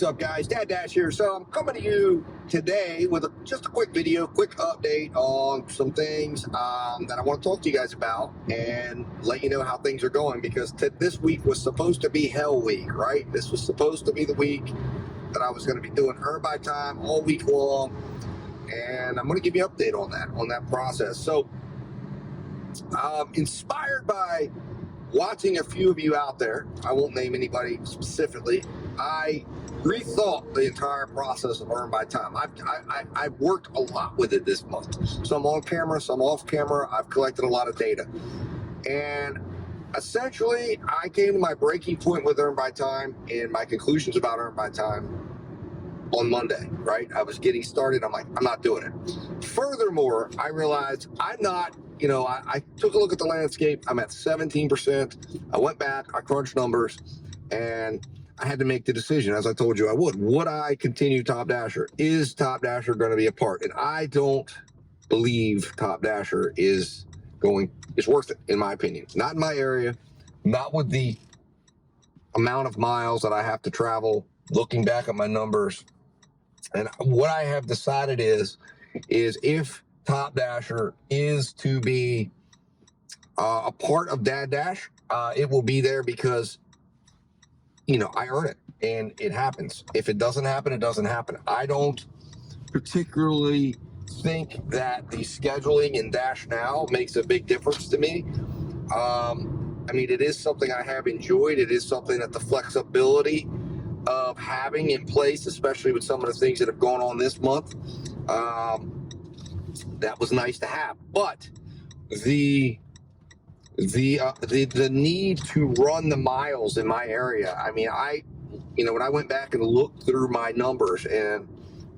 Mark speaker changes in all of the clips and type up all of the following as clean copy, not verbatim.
Speaker 1: up, guys? Dad Dash here. So I'm coming to you today with just a quick video, quick update on some things that I want to talk to you guys about and let you know how things are going, because this week was supposed to be hell week, right? This was supposed to be the week that I was going to be doing Earn by Time all week long, and I'm going to give you an update on that process. So inspired by watching a few of you out there, I won't name anybody specifically, I rethought the entire process of Earn by Time. I've worked a lot with it this month. Some on camera, some off camera. I've collected a lot of data. And essentially, I came to my breaking point with Earn by Time and my conclusions about Earn by Time on Monday, right? I was getting started. I'm like, I'm not doing it. Furthermore, I realized I'm not, I took a look at the landscape. I'm at 17%. I went back, I crunched numbers, and I had to make the decision, as I told you I would. Would I continue Top Dasher? Is Top Dasher going to be a part? And I don't believe Top Dasher is worth it, in my opinion. Not in my area, not with the amount of miles that I have to travel, looking back at my numbers. And what I have decided is if Top Dasher is to be a part of Dad Dash, it will be there because, I earn it and it happens. If it doesn't happen, it doesn't happen. I don't particularly think that the scheduling in Dash Now makes a big difference to me. It is something I have enjoyed. It is something that the flexibility of having in place, especially with some of the things that have gone on this month, that was nice to have. But the need to run the miles in my area. When I went back and looked through my numbers and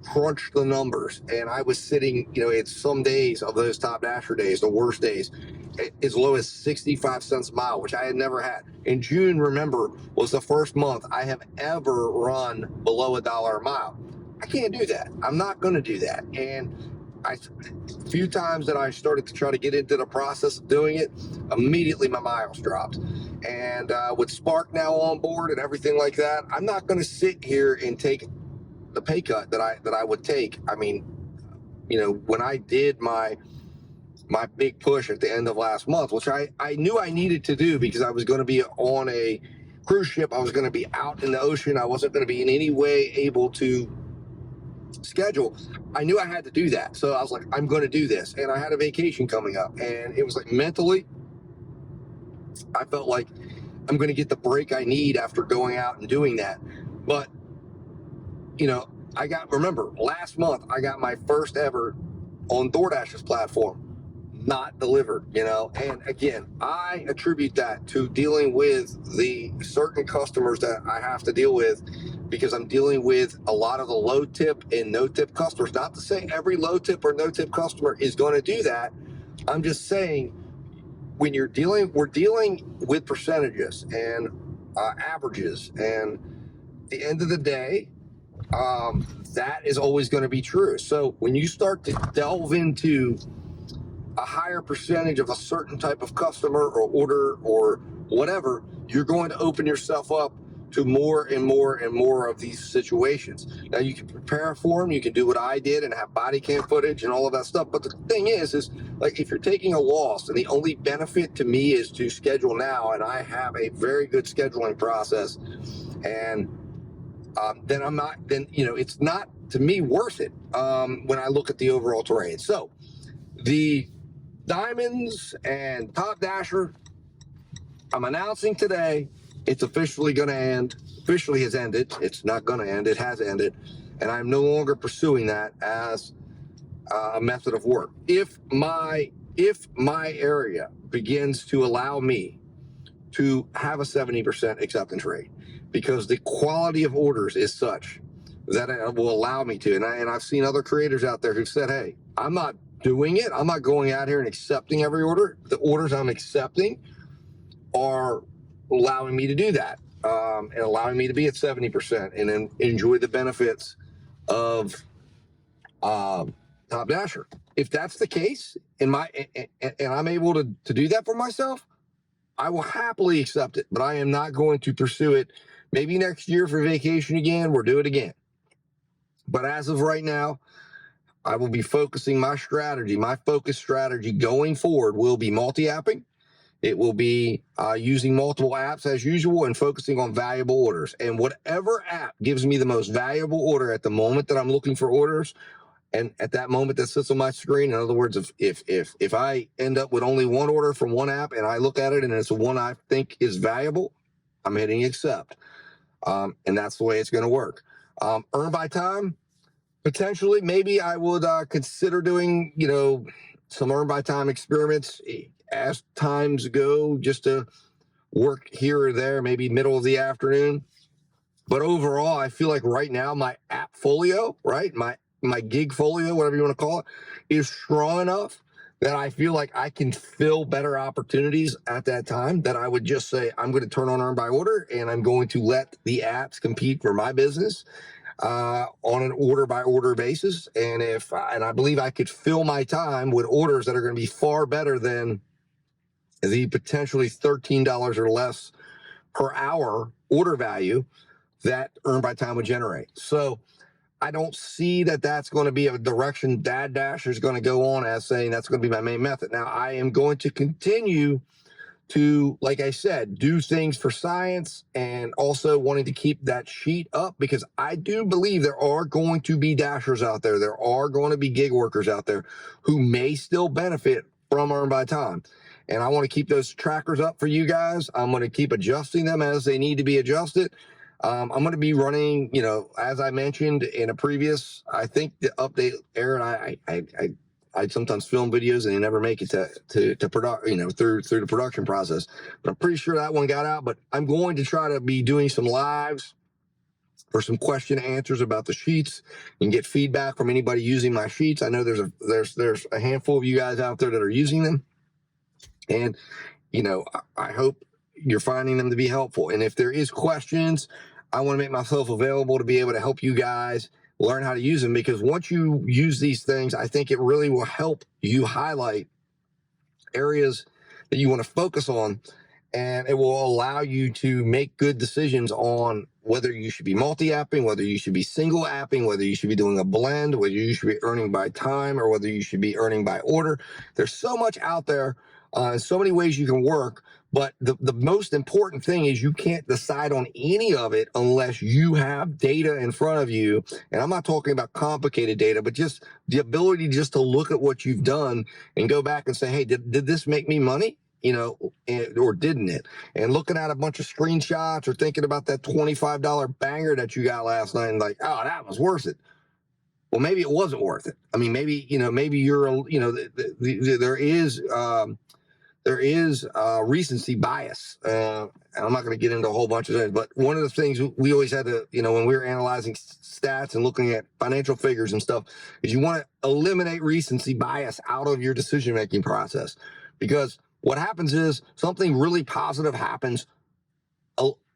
Speaker 1: crunched the numbers, and I was sitting, in some days of those Top Dasher days, the worst days, as low as 65 cents a mile, which I had never had. In June, remember, was the first month I have ever run below $1 a mile. I can't do that. I'm not going to do that. And a few times that I started to try to get into the process of doing it, immediately my miles dropped. And with Spark now on board and everything like that, I'm not going to sit here and take the pay cut that I would take. When I did my big push at the end of last month, which I knew I needed to do because I was going to be on a cruise ship, I was going to be out in the ocean, I wasn't going to be in any way able to schedule. I knew I had to do that. So I was like, I'm going to do this. And I had a vacation coming up, and it was like mentally, I felt like I'm going to get the break I need after going out and doing that. But, remember, last month, I got my first ever on DoorDash's platform, not delivered, and again, I attribute that to dealing with the certain customers that I have to deal with, because I'm dealing with a lot of the low tip and no tip customers. Not to say every low tip or no tip customer is going to do that. I'm just saying, when we're dealing with percentages and averages, and at the end of the day, that is always going to be true. So when you start to delve into a higher percentage of a certain type of customer or order or whatever, you're going to open yourself up to more and more and more of these situations. Now, you can prepare for them. You can do what I did and have body cam footage and all of that stuff. But the thing is like, if you're taking a loss and the only benefit to me is to schedule now, and I have a very good scheduling process, and then it's not, to me, worth it when I look at the overall terrain. So the Diamonds and Top Dasher, I'm announcing today, it's officially going to end. Officially has ended. It's not going to end. It has ended. And I'm no longer pursuing that as a method of work. If my area begins to allow me to have a 70% acceptance rate, because the quality of orders is such that it will allow me to, and I've seen other creators out there who've said, hey, I'm not doing it. I'm not going out here and accepting every order. The orders I'm accepting are allowing me to do that, and allowing me to be at 70% and then enjoy the benefits of Top Dasher. If that's the case, and I'm able to do that for myself, I will happily accept it. But I am not going to pursue it Maybe next year for vacation again, we'll do it again. But as of right now, I will be focusing my focus strategy going forward will be multi-apping. It will be using multiple apps as usual and focusing on valuable orders. And whatever app gives me the most valuable order at the moment that I'm looking for orders, and at that moment that sits on my screen, in other words, if I end up with only one order from one app and I look at it and it's the one I think is valuable, I'm hitting accept. And that's the way it's going to work. Earn by time, potentially, maybe I would consider doing, some earn by time experiments as times go, just to work here or there, maybe middle of the afternoon. But overall, I feel like right now my app folio, right, my gig folio, whatever you want to call it, is strong enough that I feel like I can fill better opportunities at that time, that I would just say, I'm going to turn on earn by order and I'm going to let the apps compete for my business on an order by order basis. And I believe I could fill my time with orders that are going to be far better than the potentially $13 or less per hour order value that earn by time would generate. So I don't see that that's going to be a direction Dad Dasher is going to go on as saying that's going to be my main method. Now, I am going to continue to, like I said, do things for science and also wanting to keep that sheet up, because I do believe there are going to be dashers out there. There are going to be gig workers out there who may still benefit from earn by time. And I want to keep those trackers up for you guys. I'm going to keep adjusting them as they need to be adjusted. I'm going to be running, as I mentioned in a previous, I think the update, Aaron, I sometimes film videos and they never make it to product, through the production process. But I'm pretty sure that one got out. But I'm going to try to be doing some lives for some question answers about the sheets and get feedback from anybody using my sheets. I know there's a handful of you guys out there that are using them, and I hope you're finding them to be helpful. And if there is questions, I want to make myself available to be able to help you guys learn how to use them, because once you use these things, I think it really will help you highlight areas that you want to focus on, and it will allow you to make good decisions on whether you should be multi-apping, whether you should be single apping, whether you should be doing a blend, whether you should be earning by time, or whether you should be earning by order. There's so much out there, so many ways you can work. But the most important thing is you can't decide on any of it unless you have data in front of you. And I'm not talking about complicated data, but just the ability just to look at what you've done and go back and say, hey, did this make me money? Or didn't it? And looking at a bunch of screenshots or thinking about that $25 banger that you got last night and like, oh, that was worth it. Well, maybe it wasn't worth it. I mean, maybe you're, there is recency bias. And I'm not going to get into a whole bunch of things, but one of the things we always had to, when we were analyzing stats and looking at financial figures and stuff, is you want to eliminate recency bias out of your decision-making process. Because what happens is something really positive happens,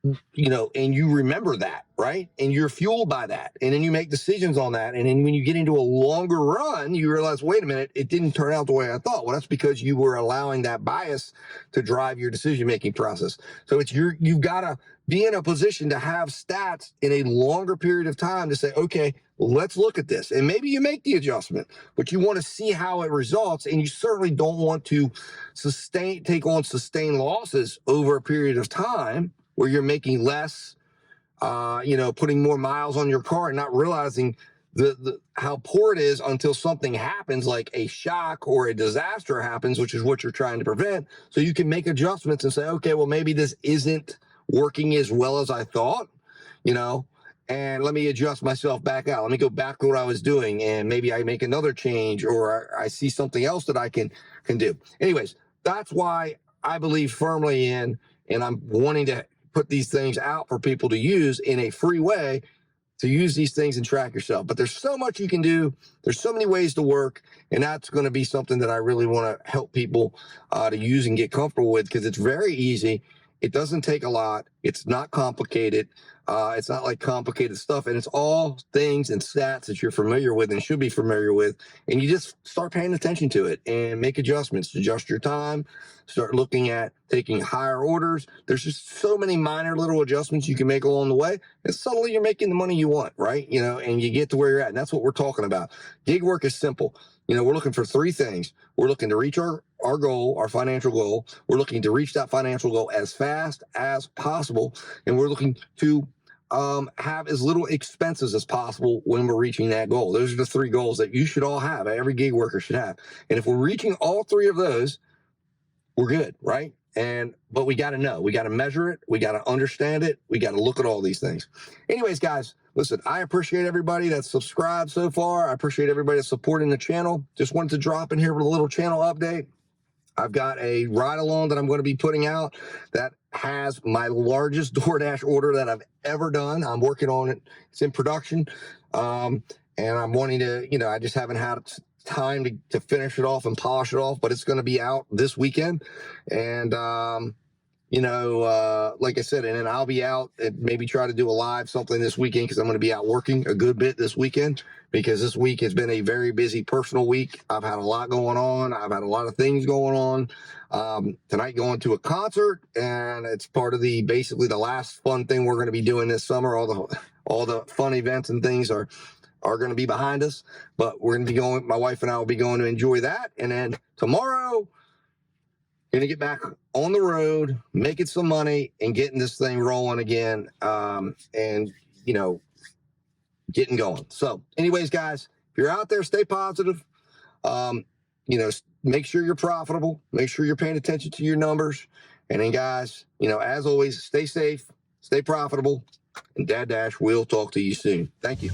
Speaker 1: and you remember that, right? And you're fueled by that. And then you make decisions on that. And then when you get into a longer run, you realize, wait a minute, it didn't turn out the way I thought. Well, that's because you were allowing that bias to drive your decision-making process. So you've got to be in a position to have stats in a longer period of time to say, okay, let's look at this. And maybe you make the adjustment, but you want to see how it results. And you certainly don't want to take on sustained losses over a period of time where you're making less, putting more miles on your car and not realizing how poor it is until something happens, like a shock or a disaster happens, which is what you're trying to prevent. So you can make adjustments and say, okay, well, maybe this isn't working as well as I thought, and let me adjust myself back out. Let me go back to what I was doing, and maybe I make another change, or I see something else that I can do. Anyways, that's why I believe firmly in, and I'm wanting to put these things out for people to use in a free way, to use these things and track yourself. But there's so much you can do. There's so many ways to work. And that's going to be something that I really want to help people to use and get comfortable with, because it's very easy. It doesn't take a lot. It's not complicated. It's not like complicated stuff. And it's all things and stats that you're familiar with and should be familiar with. And you just start paying attention to it and make adjustments, adjust your time, start looking at taking higher orders. There's just so many minor little adjustments you can make along the way. And suddenly you're making the money you want, right? And you get to where you're at. And that's what we're talking about. Gig work is simple. We're looking for three things. We're looking to reach our goal, our financial goal. We're looking to reach that financial goal as fast as possible. And we're looking to have as little expenses as possible when we're reaching that goal. Those are the three goals that you should all have. Every gig worker should have. And if we're reaching all three of those, we're good, right? But we got to know, we got to measure it. We got to understand it. We got to look at all these things. Anyways, guys, listen, I appreciate everybody that's subscribed so far. I appreciate everybody that's supporting the channel. Just wanted to drop in here with a little channel update. I've got a ride along that I'm going to be putting out that has my largest DoorDash order that I've ever done. I'm working on it. It's in production. And I'm wanting to, I just haven't had time to finish it off and polish it off, but it's going to be out this weekend. And, like I said, and then I'll be out and maybe try to do a live something this weekend because I'm going to be out working a good bit this weekend because this week has been a very busy personal week. I've had a lot going on. I've had a lot of things going on. Tonight going to a concert, and it's part of basically the last fun thing we're going to be doing this summer. All the fun events and things are going to be behind us, but we're going to be going, my wife and I will be going to enjoy that. And then tomorrow, going to get back on the road, making some money and getting this thing rolling again. And getting going. So anyways, guys, if you're out there, stay positive. Make sure you're profitable, make sure you're paying attention to your numbers. And then guys, as always, stay safe, stay profitable, and Dad Dash will talk to you soon. Thank you.